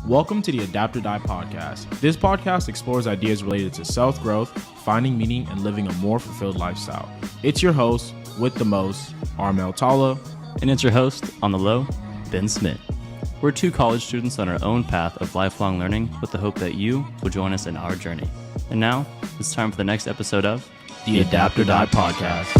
Welcome to the Adapt or Die podcast. This podcast explores ideas related to self-growth, finding meaning, and living a more fulfilled lifestyle. It's your host, with the most, Armel Tala. And it's your host, on the low, Ben Smith. We're two college students on our own path of lifelong learning with the hope that you will join us in our journey. And now, it's time for the next episode of The Adapt or Die podcast.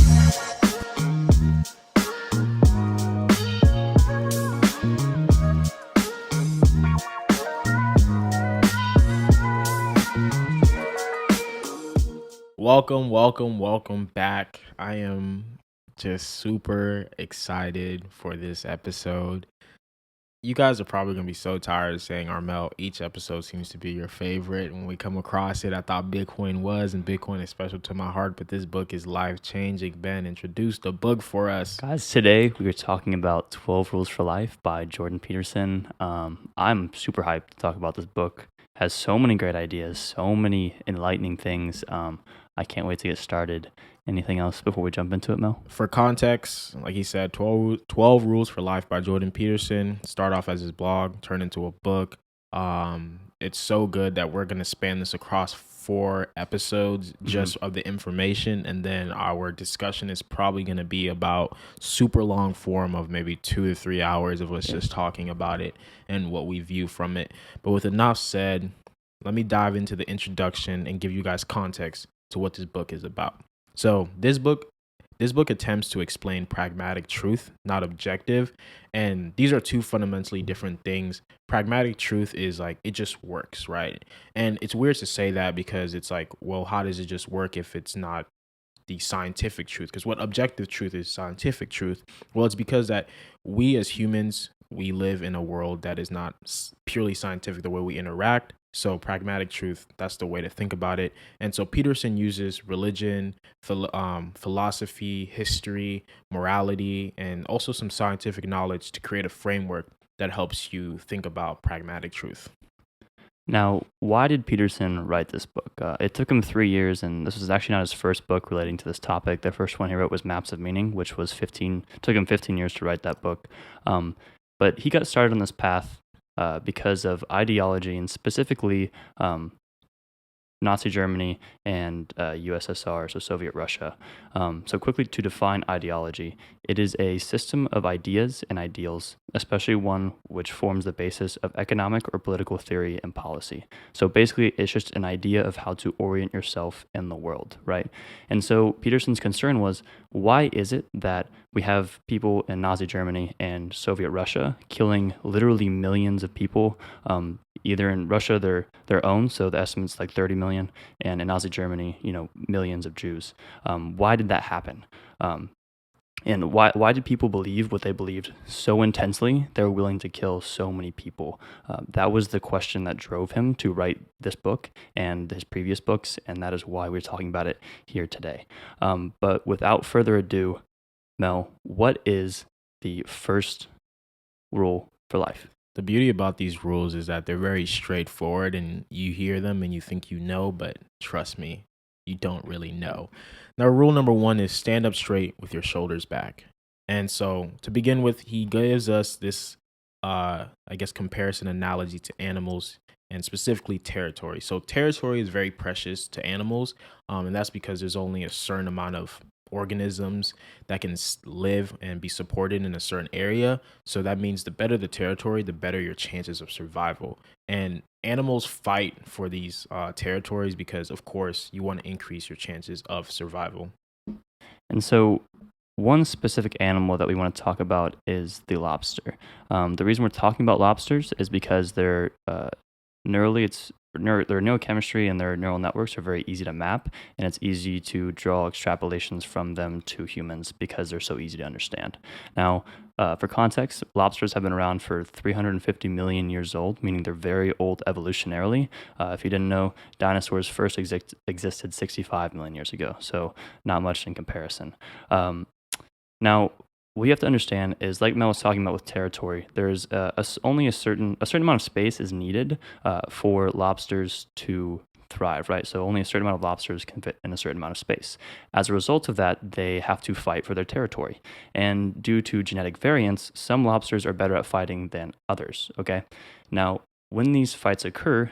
Welcome back. I am just super excited for this episode. You guys are probably going to be so tired of saying, Armel, each episode seems to be your favorite. When we come across it, I thought Bitcoin was, and Bitcoin is special to my heart, but this book is life-changing. Ben, introduce the book for us. Guys, today we are talking about 12 Rules for Life by Jordan Peterson. I'm super hyped to talk about this book. It has so many great ideas, so many enlightening things. I can't wait to get started. Anything else before we jump into it, Mel? For context, like he said, 12 Rules for Life by Jordan Peterson. Start off as his blog, turn into a book. It's so good that we're going to span this across 4 episodes just of the information. And then our discussion is probably going to be about super long form of maybe 2 to 3 hours of us just talking about it and what we view from it. But with enough said, let me dive into the introduction and give you guys context to what this book is about. So this book attempts to explain pragmatic truth, not objective. And these are two fundamentally different things. Pragmatic truth is like, it just works, right? And it's weird to say that because it's like, well, how does it just work if it's not the scientific truth? Because what objective truth is scientific truth? Well, it's because that we as humans, we live in a world that is not purely scientific the way we interact. So pragmatic truth, that's the way to think about it. And so Peterson uses religion, philosophy, history, morality, and also some scientific knowledge to create a framework that helps you think about pragmatic truth. Now, why did Peterson write this book? It took him 3 years, and this was actually not his first book relating to this topic. The first one he wrote was Maps of Meaning, which was took him 15 years to write that book. But he got started on this path because of ideology, and specifically Nazi Germany and USSR, so Soviet Russia. So quickly to define ideology, it is a system of ideas and ideals, especially one which forms the basis of economic or political theory and policy. So basically, it's just an idea of how to orient yourself in the world, right? And so Peterson's concern was, why is it that we have people in Nazi Germany and Soviet Russia killing literally millions of people, either in Russia, their own, so the estimate's like 30 million, and in Nazi Germany, millions of Jews. Why did that happen? And why did people believe what they believed so intensely they were willing to kill so many people? That was the question that drove him to write this book and his previous books, and that is why we're talking about it here today. But without further ado, Mel, what is the first rule for life? The beauty about these rules is that they're very straightforward, and you hear them and you think you know, but trust me, you don't really know. Now, rule number 1 is stand up straight with your shoulders back. And so to begin with, he gives us this, comparison analogy to animals and specifically territory. So territory is very precious to animals, and that's because there's only a certain amount of organisms that can live and be supported in a certain area. So that means the better the territory, the better your chances of survival. And animals fight for these territories because, of course, you want to increase your chances of survival. And so one specific animal that we want to talk about is the lobster. The reason we're talking about lobsters is because their neurochemistry and their neural networks are very easy to map, and it's easy to draw extrapolations from them to humans because they're so easy to understand. Now, for context, lobsters have been around for 350 million years old, meaning they're very old evolutionarily. If you didn't know, dinosaurs first existed 65 million years ago, so not much in comparison. Now, what you have to understand is, like Mel was talking about with territory, there's only a certain amount of space is needed for lobsters to thrive, right? So only a certain amount of lobsters can fit in a certain amount of space. As a result of that, they have to fight for their territory. And due to genetic variance, some lobsters are better at fighting than others, okay? Now, when these fights occur,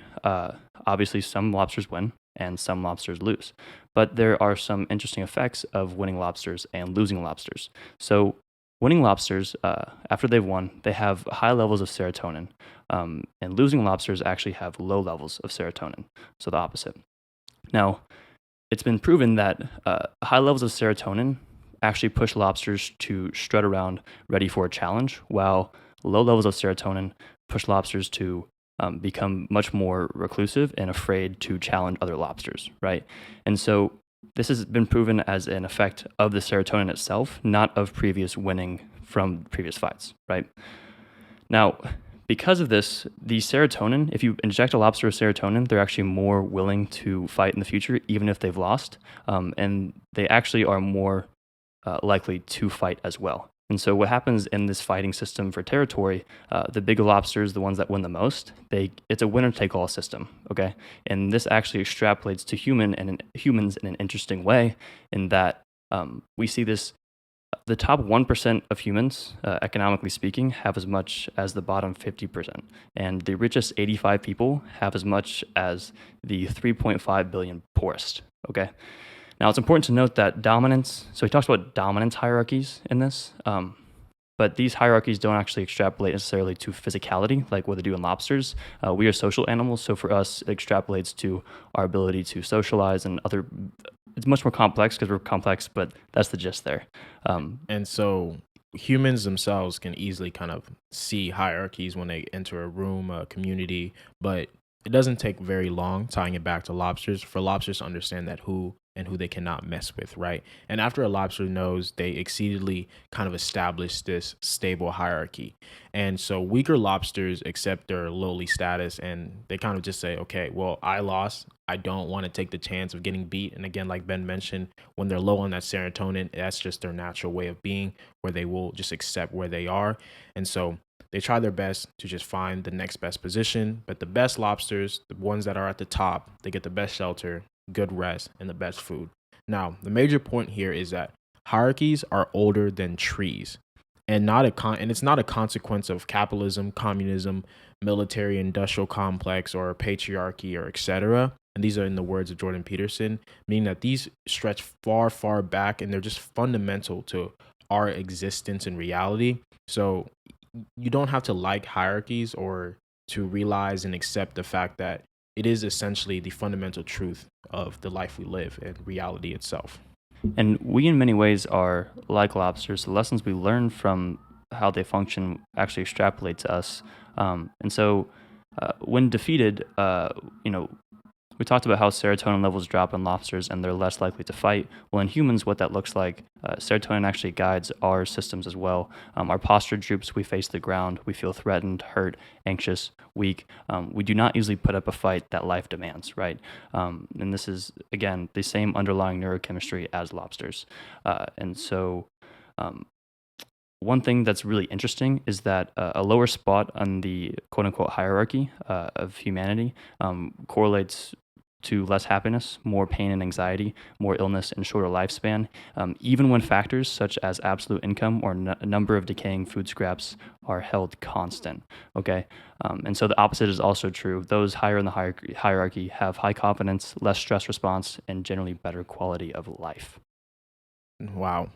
obviously some lobsters win and some lobsters lose. But there are some interesting effects of winning lobsters and losing lobsters. So winning lobsters, after they've won, they have high levels of serotonin, and losing lobsters actually have low levels of serotonin, so the opposite. Now, it's been proven that high levels of serotonin actually push lobsters to strut around ready for a challenge, while low levels of serotonin push lobsters to become much more reclusive and afraid to challenge other lobsters, right? And so this has been proven as an effect of the serotonin itself, not of previous winning from previous fights, right? Now, because of this, the serotonin, if you inject a lobster with serotonin, they're actually more willing to fight in the future, even if they've lost. And they actually are more likely to fight as well. And so what happens in this fighting system for territory, the bigger lobsters, the ones that win the most, it's a winner-take-all system, okay? And this actually extrapolates to humans in an interesting way, in that we see this, the top 1% of humans, economically speaking, have as much as the bottom 50%. And the richest 85 people have as much as the 3.5 billion poorest, okay? Now, it's important to note that dominance, so he talks about dominance hierarchies in this, but these hierarchies don't actually extrapolate necessarily to physicality like what they do in lobsters. We are social animals, so for us, it extrapolates to our ability to socialize and other. It's much more complex because we're complex, but that's the gist there. And so humans themselves can easily kind of see hierarchies when they enter a room, a community, but it doesn't take very long, tying it back to lobsters, for lobsters to understand that who they cannot mess with, right? And after a lobster knows, they exceedingly kind of establish this stable hierarchy. And so weaker lobsters accept their lowly status, and they kind of just say, okay, well, I lost. I don't want to take the chance of getting beat. And again, like Ben mentioned, when they're low on that serotonin, that's just their natural way of being, where they will just accept where they are. And so they try their best to just find the next best position. But the best lobsters, the ones that are at the top, they get the best shelter, good rest, and the best food. Now, the major point here is that hierarchies are older than trees, and it's not a consequence of capitalism, communism, military industrial complex, or patriarchy, or etc. And these are in the words of Jordan Peterson, meaning that these stretch far, far back, and they're just fundamental to our existence and reality. So you don't have to like hierarchies or to realize and accept the fact that it is essentially the fundamental truth of the life we live and reality itself. And we, in many ways, are like lobsters. The lessons we learn from how they function actually extrapolate to us. And so, when defeated, we talked about how serotonin levels drop in lobsters and they're less likely to fight. Well, in humans, what that looks like, serotonin actually guides our systems as well. Our posture droops, we face the ground, we feel threatened, hurt, anxious, weak. We do not easily put up a fight that life demands, right? And this is, again, the same underlying neurochemistry as lobsters. And so, one thing that's really interesting is that a lower spot on the quote unquote hierarchy of humanity correlates to less happiness, more pain and anxiety, more illness, and shorter lifespan, even when factors such as absolute income or a number of decaying food scraps are held constant. Okay, and so the opposite is also true. Those higher in the hierarchy have high confidence, less stress response, and generally better quality of life. Wow.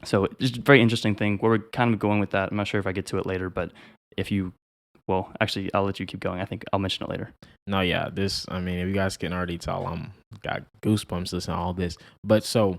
So it's a very interesting thing. Where we're kind of going with that, I'm not sure if I get to it later, but if you, well, actually, I'll let you keep going. I think I'll mention it later. No, yeah, if you guys can already tell, I'm got goosebumps listening to all this. But so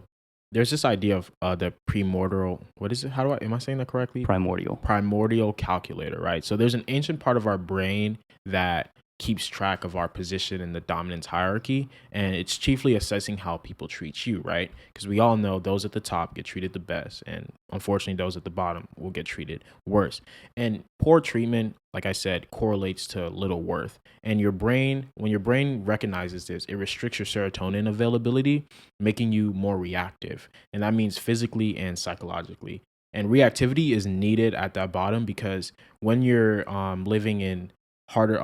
there's this idea of the premortal, what is it? Am I saying that correctly? Primordial calculator, right? So there's an ancient part of our brain that keeps track of our position in the dominance hierarchy, and it's chiefly assessing how people treat you, right? Because we all know those at the top get treated the best, and unfortunately those at the bottom will get treated worse. And poor treatment, like I said, correlates to little worth. And when your brain recognizes this, it restricts your serotonin availability, making you more reactive, and that means physically and psychologically. And reactivity is needed at that bottom, because when you're living in harder,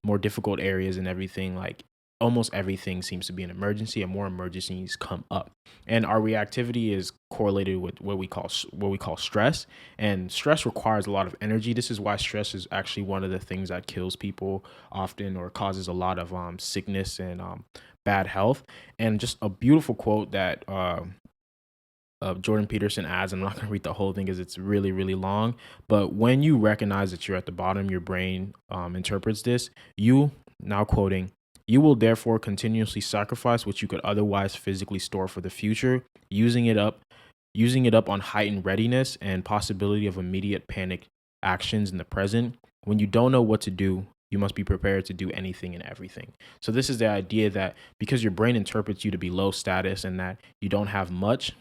more difficult areas and everything, like almost everything seems to be an emergency, and more emergencies come up. And our reactivity is correlated with what we call stress, and stress requires a lot of energy. This is why stress is actually one of the things that kills people often, or causes a lot of sickness and bad health. And just a beautiful quote that Jordan Peterson adds. I'm not going to read the whole thing because it's really, really long. But when you recognize that you're at the bottom, your brain interprets this. Now quoting, you will therefore continuously sacrifice what you could otherwise physically store for the future, using it up on heightened readiness and possibility of immediate panic actions in the present. When you don't know what to do, you must be prepared to do anything and everything. So this is the idea that because your brain interprets you to be low status and that you don't have much,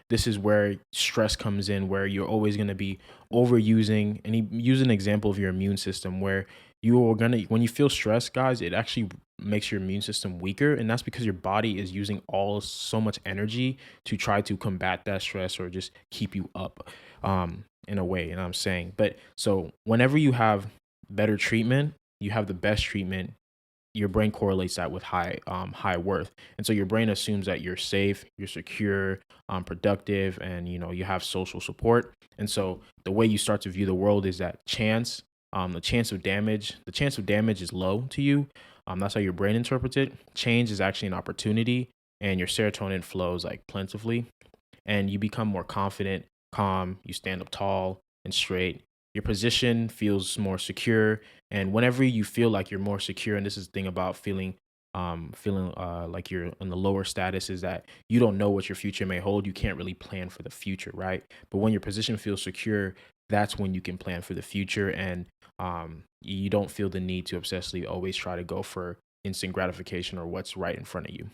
this is where stress comes in, where you're always going to be overusing. And he used an example of your immune system, where when you feel stressed, guys, it actually makes your immune system weaker. And that's because your body is using so much energy to try to combat that stress or just keep you up, in a way. And I'm saying, but so whenever you have better treatment, you have the best treatment, your brain correlates that with high worth. And so your brain assumes that you're safe, you're secure, productive, and you have social support. And so the way you start to view the world is that the chance of damage is low to you. That's how your brain interprets it. Change is actually an opportunity, and your serotonin flows like plentifully, and you become more confident, calm, you stand up tall and straight. Your position feels more secure. And whenever you feel like you're more secure, and this is the thing about feeling like you're in the lower status, is that you don't know what your future may hold. You can't really plan for the future, right? But when your position feels secure, that's when you can plan for the future, and you don't feel the need to obsessively always try to go for instant gratification or what's right in front of you.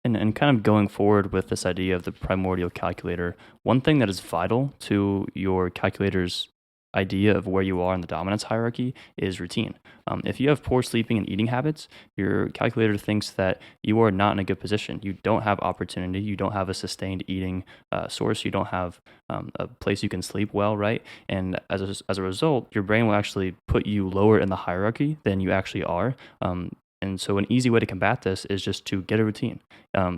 And kind of going forward with this idea of the primordial calculator, one thing that is vital to your calculator's idea of where you are in the dominance hierarchy is routine. If you have poor sleeping and eating habits, your calculator thinks that you are not in a good position. You don't have opportunity. You don't have a sustained eating source. You don't have a place you can sleep well, right? And as a result, your brain will actually put you lower in the hierarchy than you actually are. And so an easy way to combat this is just to get a routine.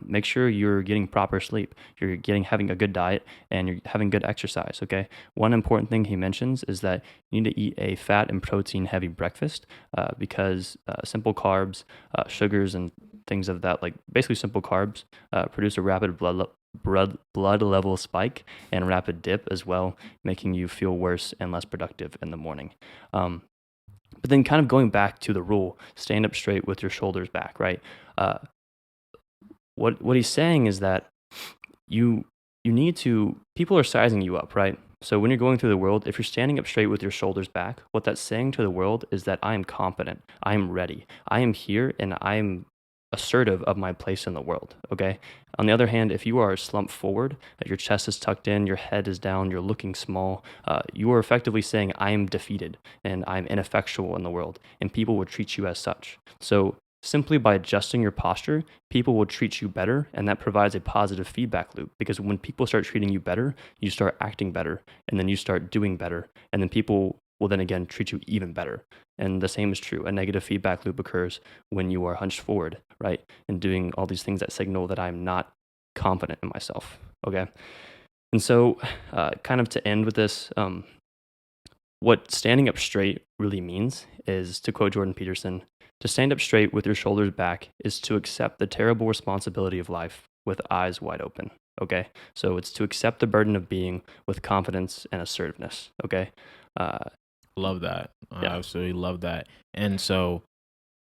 Make sure you're getting proper sleep, having a good diet, and you're having good exercise. Okay. One important thing he mentions is that you need to eat a fat and protein heavy breakfast because simple carbs, sugars, and things of that, like basically simple carbs, produce a rapid blood level spike and rapid dip as well, making you feel worse and less productive in the morning. But then kind of going back to the rule, stand up straight with your shoulders back, right? Uh, what he's saying is that you need to, people are sizing you up, right? So when you're going through the world, if you're standing up straight with your shoulders back, what that's saying to the world is that I am competent, I am ready, I am here, and I am assertive of my place in the world. Okay. On the other hand, if you are slumped forward, that your chest is tucked in, your head is down, you're looking small, you are effectively saying, I am defeated and I'm ineffectual in the world, and people will treat you as such. So simply by adjusting your posture, people will treat you better, and that provides a positive feedback loop, because when people start treating you better, you start acting better, and then you start doing better, and then people will then again treat you even better. And the same is true. A negative feedback loop occurs when you are hunched forward, right? And doing all these things that signal that I'm not confident in myself. Okay. And so, kind of to end with this, what standing up straight really means is, to quote Jordan Peterson, to stand up straight with your shoulders back is to accept the terrible responsibility of life with eyes wide open. Okay. So it's to accept the burden of being with confidence and assertiveness. Okay. Uh, Love that. I yeah. absolutely love that. And so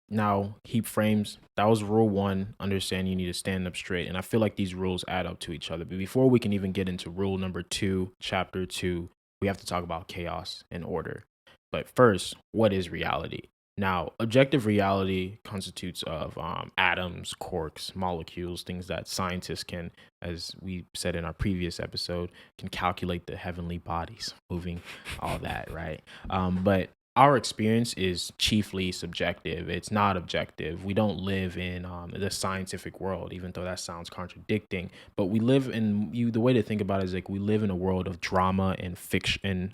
now he frames, that was rule one, understand you need to stand up straight. And I feel like these rules add up to each other. But before we can even get into rule number 2, chapter 2, we have to talk about chaos and order. But first, what is reality? Now, objective reality constitutes of atoms, quarks, molecules, things that scientists can, as we said in our previous episode, can calculate the heavenly bodies moving, all that, right? But our experience is chiefly subjective. It's not objective. We don't live in the scientific world, even though that sounds contradicting. But we live in the way to think about it is like we live in a world of drama and fiction,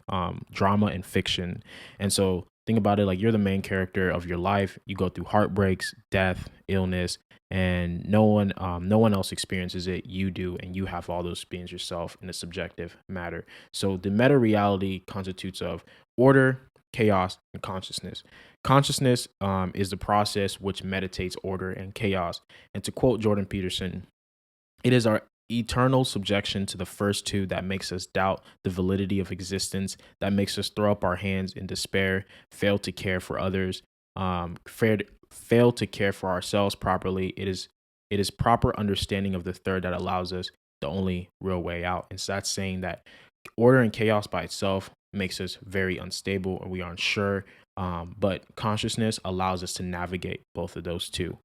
and so Think about it like you're the main character of your life. You go through heartbreaks, death, illness, and no one else experiences it. You do, and you have all those experiences yourself in a subjective matter. So the meta reality constitutes of order, chaos, and consciousness. Consciousness is the process which meditates order and chaos. And to quote Jordan Peterson, it is our eternal subjection to the first two that makes us doubt the validity of existence, that makes us throw up our hands in despair, fail to care for others, fail to care for ourselves properly. It is proper understanding of the third that allows us the only real way out. And so that's saying that order and chaos by itself makes us very unstable and we aren't sure. But consciousness allows us to navigate both of those two.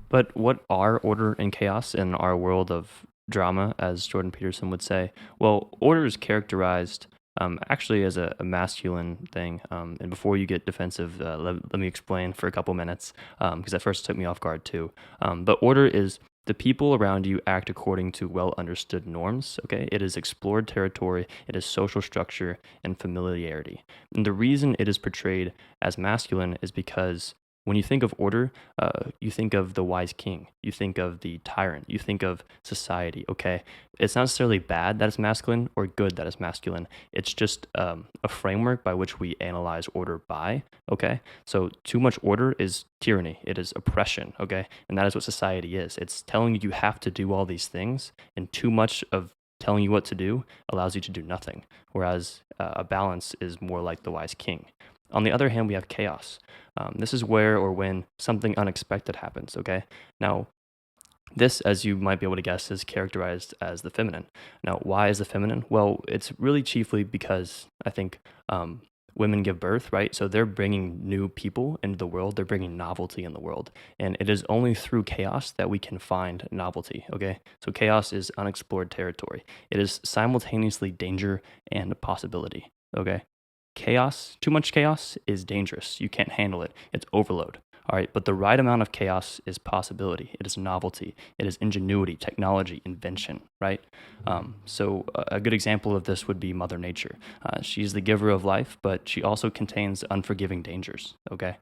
But what are order and chaos in our world of drama, as Jordan Peterson would say? Well, order is characterized actually as a masculine thing. And before you get defensive, let me explain for a couple minutes, because at first it took me off guard too. But order is the people around you act according to well understood norms. Okay. It is explored territory, it is social structure and familiarity. And the reason it is portrayed as masculine is because when you think of order, you think of the wise king, you think of the tyrant, you think of society, okay? It's not necessarily bad that it's masculine or good that it's masculine. It's just a framework by which we analyze order by, okay? So too much order is tyranny, it is oppression, okay? And that is what society is. It's telling you have to do all these things, and too much of telling you what to do allows you to do nothing, whereas a balance is more like the wise king. On the other hand, we have chaos. This is where or when something unexpected happens, okay? Now, this, as you might be able to guess, is characterized as the feminine. Now, why is the feminine? Well, it's really chiefly because I think women give birth, right? So they're bringing new people into the world. They're bringing novelty in the world. And it is only through chaos that we can find novelty, okay? So chaos is unexplored territory. It is simultaneously danger and possibility, okay? Chaos, too much chaos is dangerous. You can't handle it. It's overload. All right. But the right amount of chaos is possibility. It is novelty. It is ingenuity, technology, invention, right? So a good example of this would be Mother Nature. She's the giver of life, but she also contains unforgiving dangers. Okay.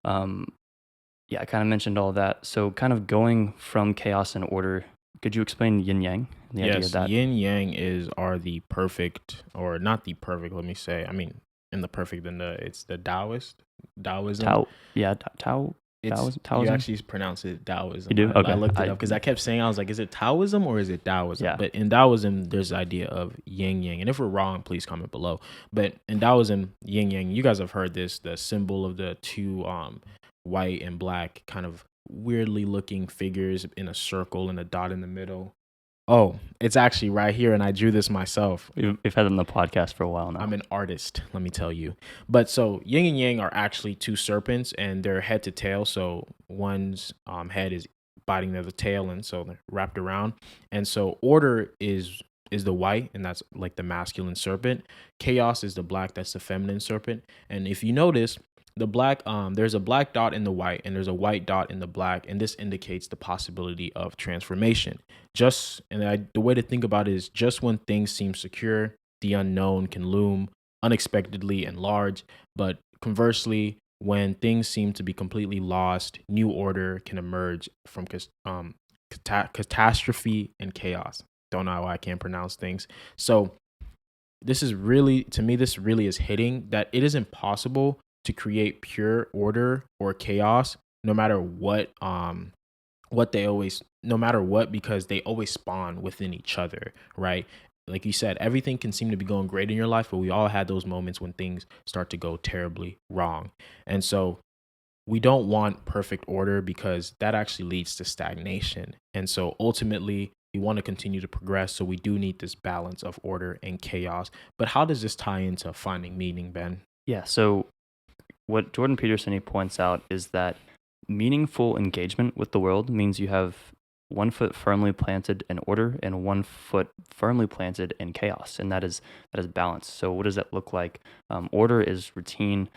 Yeah, I kind of mentioned all that. So kind of going from chaos and order, could you explain yin yang, the idea of Yes, that? yin yang are the perfect, or not the perfect. Let me say. I mean, in the perfect, it's the Taoism. Tao, yeah, Tao, It's you Taoism. actually pronounce it You Taoism. do? I Okay. looked it up because I kept saying I was like, is it Taoism or is it Taoism? Yeah. But in Taoism, there's the idea of yin yang, and if we're wrong, please comment below. But in Taoism, yin yang, you guys have heard this, the symbol of the two white and black kind of weirdly looking figures in a circle and a dot in the middle. Oh, it's actually right here, and I drew this myself. We've had it on the podcast for a while now. I'm an artist, let me tell you. But so yin and yang are actually two serpents, and they're head to tail. So one's head is biting the other tail, and so they're wrapped around. And so order is the white, and that's like the masculine serpent. Chaos is the black, that's the feminine serpent. And if you notice, the black, there's a black dot in the white and there's a white dot in the black, and this indicates the possibility of transformation. The way to think about it is just when things seem secure, the unknown can loom unexpectedly and large. But conversely, when things seem to be completely lost, new order can emerge from catastrophe and chaos. Don't know why I can't pronounce things. So this is really, to me, this really is hitting that it is impossible to create pure order or chaos no matter no matter what, because they always spawn within each other, right? Like you said, everything can seem to be going great in your life, but we all had those moments when things start to go terribly wrong. And so we don't want perfect order because that actually leads to stagnation. And so ultimately, we want to continue to progress. So we do need this balance of order and chaos. But how does this tie into finding meaning, Ben? Yeah. So what Jordan Peterson he points out is that meaningful engagement with the world means you have one foot firmly planted in order and one foot firmly planted in chaos, and that is balance. So what does that look like? Order is routine,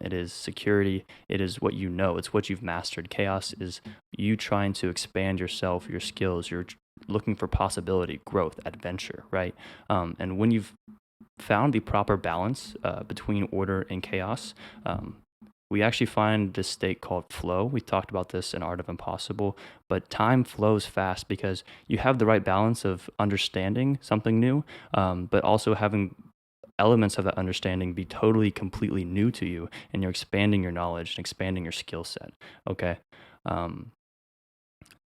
it is security, it is what you know, it's what you've mastered. Chaos is you trying to expand yourself, your skills, you're looking for possibility, growth, adventure, right? And when you've found the proper balance between order and chaos, we actually find this state called flow. We talked about this in Art of Impossible, but time flows fast because you have the right balance of understanding something new, but also having elements of that understanding be totally, completely new to you, and you're expanding your knowledge and expanding your skill set. Okay. Um,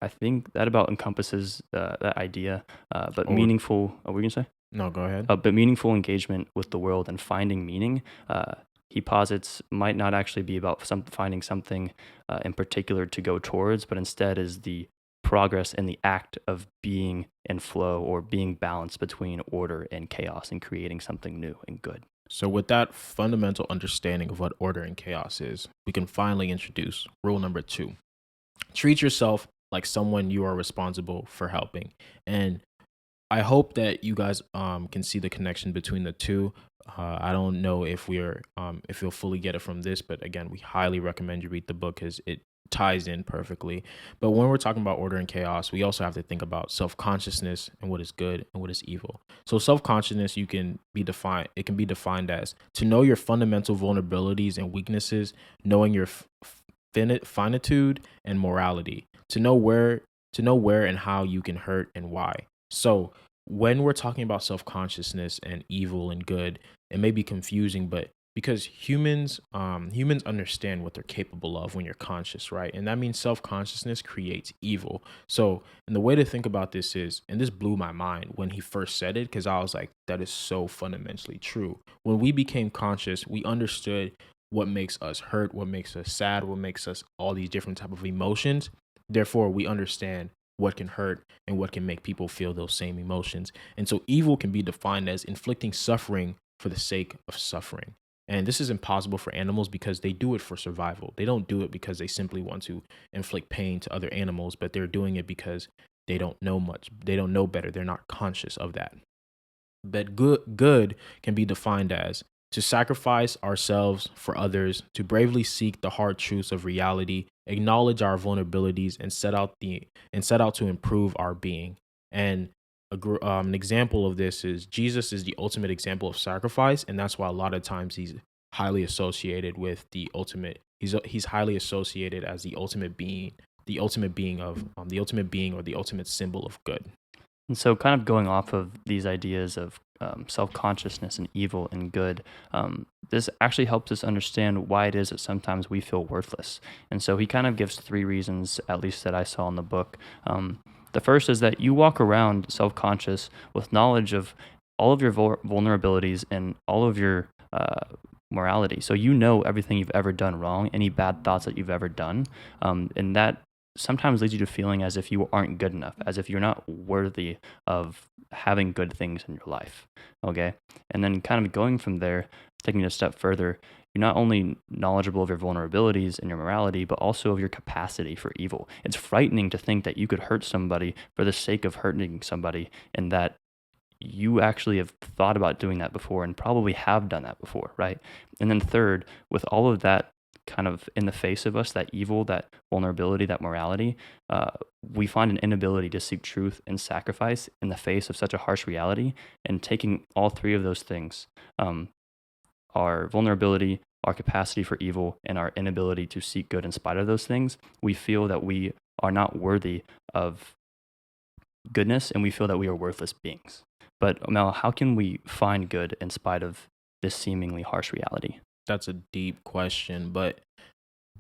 I think that about encompasses that idea, but Or meaningful, what were you going to say? no, go ahead. But meaningful engagement with the world and finding meaning, he posits, might not actually be about finding something in particular to go towards, but instead is the progress and the act of being in flow or being balanced between order and chaos and creating something new and good. So, with that fundamental understanding of what order and chaos is, we can finally introduce rule number 2. Treat yourself like someone you are responsible for helping. And I hope that you guys can see the connection between the two. I don't know if you'll fully get it from this, but again, we highly recommend you read the book because it ties in perfectly. But when we're talking about order and chaos, we also have to think about self-consciousness and what is good and what is evil. So self-consciousness it can be defined as to know your fundamental vulnerabilities and weaknesses, knowing your finitude and morality, to know where and how you can hurt and why. So when we're talking about self-consciousness and evil and good, it may be confusing, but because humans understand what they're capable of when you're conscious, right? And that means self-consciousness creates evil. So, and the way to think about this is, and this blew my mind when he first said it, because I was like, that is so fundamentally true. When we became conscious, we understood what makes us hurt, what makes us sad, what makes us all these different type of emotions. Therefore, we understand what can hurt and what can make people feel those same emotions. And so evil can be defined as inflicting suffering for the sake of suffering. And this is impossible for animals because they do it for survival. They don't do it because they simply want to inflict pain to other animals, but they're doing it because they don't know much. They don't know better. They're not conscious of that. But good can be defined as to sacrifice ourselves for others, to bravely seek the hard truths of reality, acknowledge our vulnerabilities, and set out to improve our being. And an example of this is Jesus is the ultimate example of sacrifice, and that's why a lot of times he's highly associated with the ultimate. He's highly associated as the ultimate being or the ultimate symbol of good. And so, kind of going off of these ideas of self consciousness and evil and good, this actually helps us understand why it is that sometimes we feel worthless. And so, he kind of gives 3 reasons, at least that I saw in the book. The first is that you walk around self conscious with knowledge of all of your vulnerabilities and all of your morality. So, you know everything you've ever done wrong, any bad thoughts that you've ever done. And that sometimes leads you to feeling as if you aren't good enough, as if you're not worthy of having good things in your life. Okay. And then kind of going from there, taking it a step further, you're not only knowledgeable of your vulnerabilities and your morality, but also of your capacity for evil. It's frightening to think that you could hurt somebody for the sake of hurting somebody, and that you actually have thought about doing that before and probably have done that before, right? And then third, with all of that kind of in the face of us, that evil, that vulnerability, that morality, we find an inability to seek truth and sacrifice in the face of such a harsh reality. And taking all 3 of those things, our vulnerability, our capacity for evil, and our inability to seek good in spite of those things, we feel that we are not worthy of goodness, and we feel that we are worthless beings. But Mel, how can we find good in spite of this seemingly harsh reality? That's a deep question, but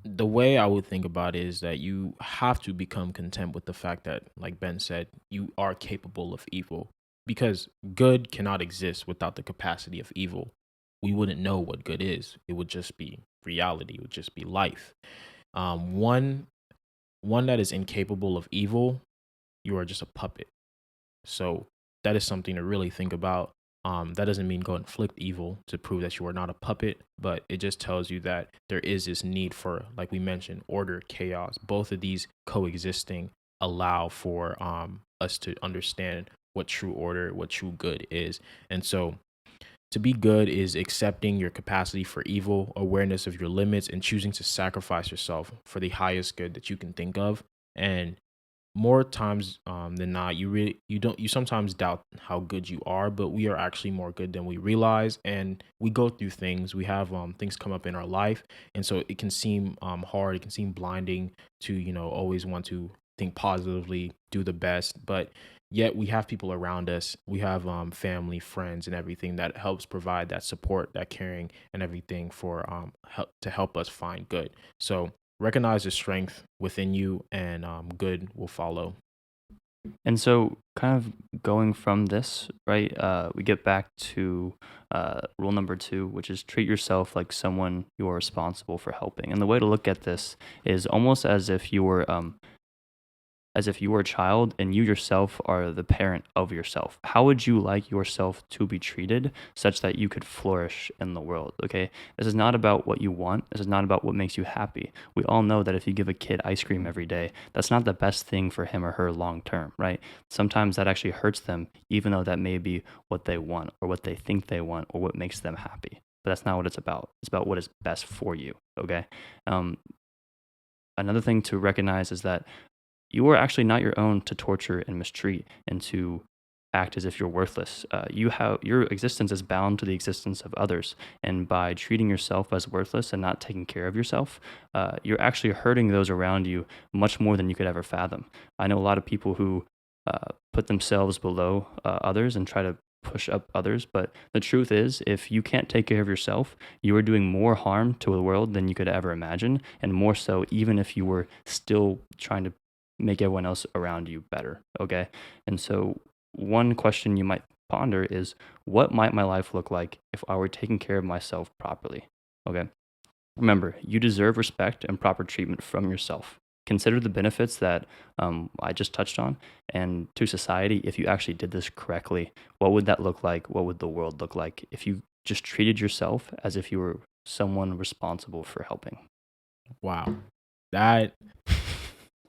the way I would think about it is that you have to become content with the fact that, like Ben said, you are capable of evil because good cannot exist without the capacity of evil. We wouldn't know what good is. It would just be reality. It would just be life. One that is incapable of evil, you are just a puppet. So that is something to really think about. That doesn't mean go inflict evil to prove that you are not a puppet, but it just tells you that there is this need for, like we mentioned, order, chaos. Both of these coexisting allow for us to understand what true order, what true good is. And so to be good is accepting your capacity for evil, awareness of your limits, and choosing to sacrifice yourself for the highest good that you can think of. And more times than not, you sometimes doubt how good you are, but we are actually more good than we realize. And we go through things. We have things come up in our life, and so it can seem hard. It can seem blinding to always want to think positively, do the best, but yet we have people around us. We have family, friends, and everything that helps provide that support, that caring, and everything for to help us find good. So recognize the strength within you, and good will follow. And so, kind of going from this, right, we get back to rule number 2, which is treat yourself like someone you are responsible for helping. And the way to look at this is almost as if you were a child and you yourself are the parent of yourself. How would you like yourself to be treated such that you could flourish in the world? Okay. This is not about what you want. This is not about what makes you happy. We all know that if you give a kid ice cream every day, that's not the best thing for him or her long term, right? Sometimes that actually hurts them, even though that may be what they want or what they think they want or what makes them happy. But that's not what it's about. It's about what is best for you. Okay. Um, Another thing to recognize is that you are actually not your own to torture and mistreat and to act as if you're worthless. Your existence is bound to the existence of others, and by treating yourself as worthless and not taking care of yourself, you're actually hurting those around you much more than you could ever fathom. I know a lot of people who put themselves below others and try to push up others, but the truth is, if you can't take care of yourself, you are doing more harm to the world than you could ever imagine, and more so even if you were still trying to make everyone else around you better. Okay. And so, one question you might ponder is, what might my life look like if I were taking care of myself properly? Okay. Remember, you deserve respect and proper treatment from yourself. Consider the benefits that I just touched on. And to society, if you actually did this correctly, what would that look like? What would the world look like if you just treated yourself as if you were someone responsible for helping? Wow, that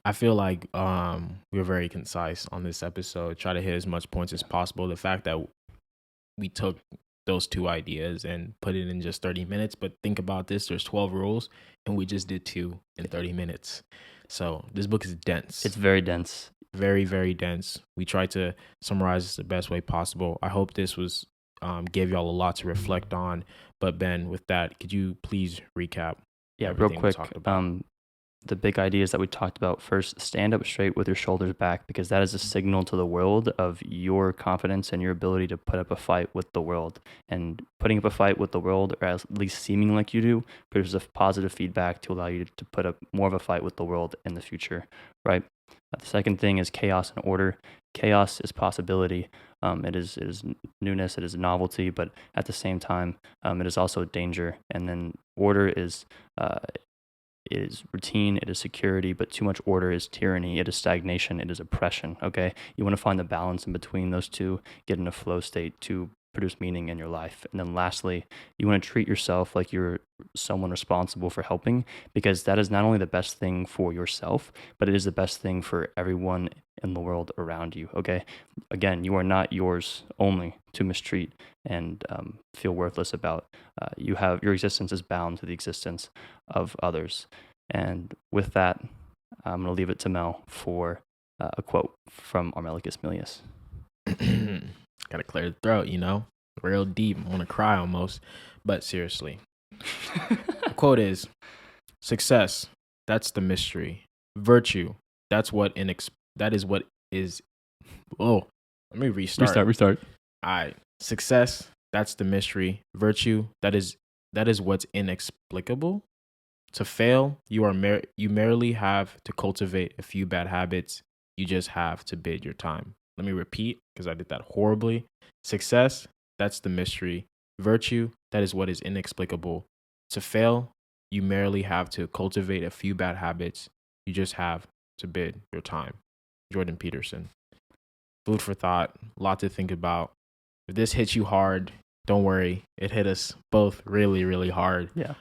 I feel like we were very concise on this episode. Try to hit as much points as possible. The fact that we took those two ideas and put it in just 30 minutes, but think about this: there's 12 rules, and we just did two in 30 minutes. So this book is dense. It's very dense. Very, very dense. We tried to summarize this the best way possible. I hope this was gave y'all a lot to reflect on. But Ben, with that, could you please recap Yeah, real everything we quick. talked about? The big ideas that we talked about: first, stand up straight with your shoulders back, because that is a signal to the world of your confidence and your ability to put up a fight with the world. And putting up a fight with the world, or at least seeming like you do, produces a positive feedback to allow you to put up more of a fight with the world in the future, right? The second thing is chaos and order. Chaos is possibility. It is newness. It is novelty, but at the same time, it is also danger. And then order is routine, it is security, but too much order is tyranny, it is stagnation, it is oppression. Okay. You want to find the balance in between those two, get in a flow state to produce meaning in your life. And then lastly, you want to treat yourself like you're someone responsible for helping, because that is not only the best thing for yourself, but it is the best thing for everyone in the world around you. Okay. Again, you are not yours only to mistreat and feel worthless about. Your existence is bound to the existence of others. And with that, I'm going to leave it to Mel for a quote from Armelicus Milius. Gotta clear the throat, real deep. I want to cry almost, but seriously. The quote is, "Success, that's the mystery. Virtue, that is what is." Oh, let me restart. Restart. All right. Success, that's the mystery. Virtue, that is what's inexplicable. To fail, you merely have to cultivate a few bad habits. You just have to bid your time. Let me repeat, because I did that horribly. Success, that's the mystery. Virtue, that is what is inexplicable. To fail, you merely have to cultivate a few bad habits. You just have to bid your time. Jordan Peterson. Food for thought, a lot to think about. If this hits you hard, don't worry. It hit us both really, really hard. Yeah.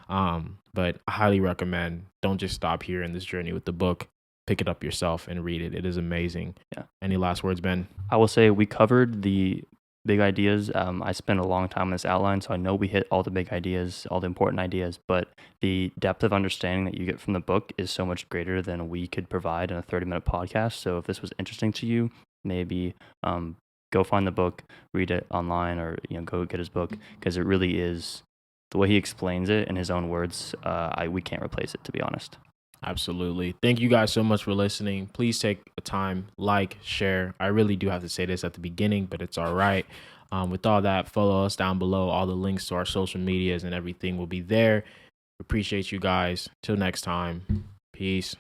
But I highly recommend, don't just stop here in this journey with the book. Pick it up yourself and read it. It is amazing. Yeah. Any last words, Ben? I will say we covered the big ideas. I spent a long time on this outline, so I know we hit all the big ideas, all the important ideas, but the depth of understanding that you get from the book is so much greater than we could provide in a 30-minute podcast. So if this was interesting to you, maybe go find the book, read it online, or go get his book, because it really is the way he explains it in his own words. We can't replace it, to be honest. Absolutely. Thank you guys so much for listening. Please take a time, like, share. I really do have to say this at the beginning, but it's all right. With all that, follow us down below. All the links to our social medias and everything will be there. Appreciate you guys. Till next time. Peace.